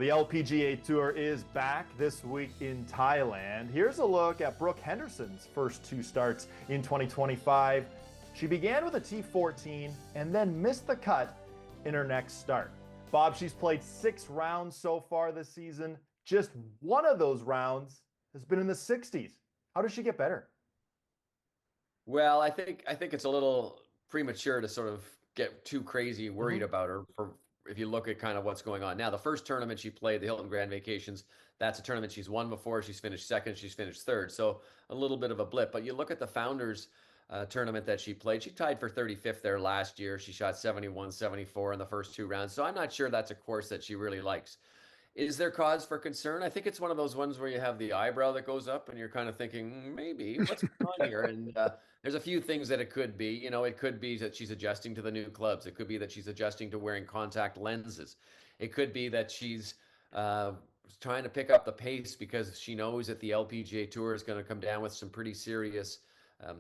The LPGA Tour is back this week in Thailand. Here's a look at Brooke Henderson's first two starts in 2025. She began with a T14 and then missed the cut in her next start. Bob, she's played 6 rounds so far this season. Just one of those rounds has been in the 60s. How does she get better? Well, I think it's a little premature to sort of get too crazy worried Mhm. about her for if you look at kind of what's going on now. The first tournament she played, the Hilton Grand Vacations, that's a tournament she's won before. She's finished second, she's finished third. So a little bit of a blip. But you look at the Founders tournament that she played. She tied for 35th there last year. She shot 71, 74 in the first 2 rounds. So I'm not sure that's a course that she really likes. Is there cause for concern? I think it's one of those ones where you have the eyebrow that goes up and you're kind of thinking, maybe, what's going on here? And there's a few things that it could be. It could be that she's adjusting to the new clubs. It could be that she's adjusting to wearing contact lenses. It could be that she's uh, trying to pick up the pace because she knows that the LPGA Tour is going to come down with some pretty serious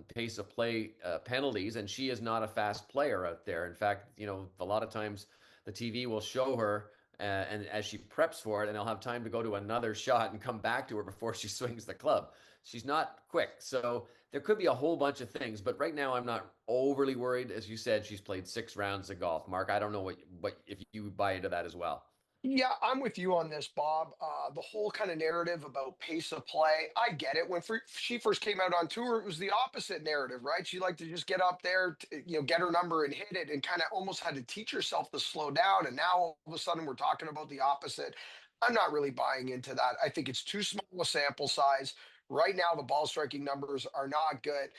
pace of play penalties, and she is not a fast player out there. In fact, a lot of times the TV will show her and as she preps for it, and I'll have time to go to another shot and come back to her before she swings the club. She's not quick, so there could be a whole bunch of things. But right now, I'm not overly worried. As you said, she's played 6 rounds of golf. Mark, I don't know what if you buy into that as well. Yeah, I'm with you on this, Bob. The whole kind of narrative about pace of play, I get it. When she first came out on tour, it was the opposite narrative, right? She liked to just get up there, get her number and hit it, and kind of almost had to teach herself to slow down. And now all of a sudden, we're talking about the opposite. I'm not really buying into that. I think it's too small a sample size. Right now, the ball striking numbers are not good.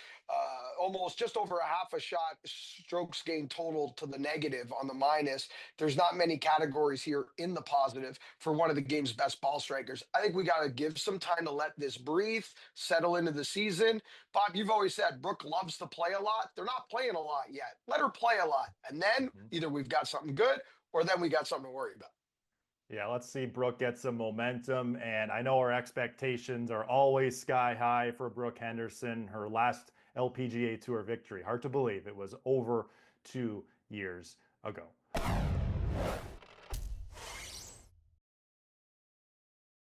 Almost just over a half a shot strokes gained total to the negative on the minus. There's not many categories here in the positive for one of the game's best ball strikers. I think we got to give some time to let this breathe, settle into the season. Bob, you've always said Brooke loves to play a lot. They're not playing a lot yet. Let her play a lot. And then Mhm. either we've got something good or then we got something to worry about. Yeah, let's see Brooke get some momentum. And I know our expectations are always sky high for Brooke Henderson. Her last LPGA Tour victory. Hard to believe it was over 2 years ago.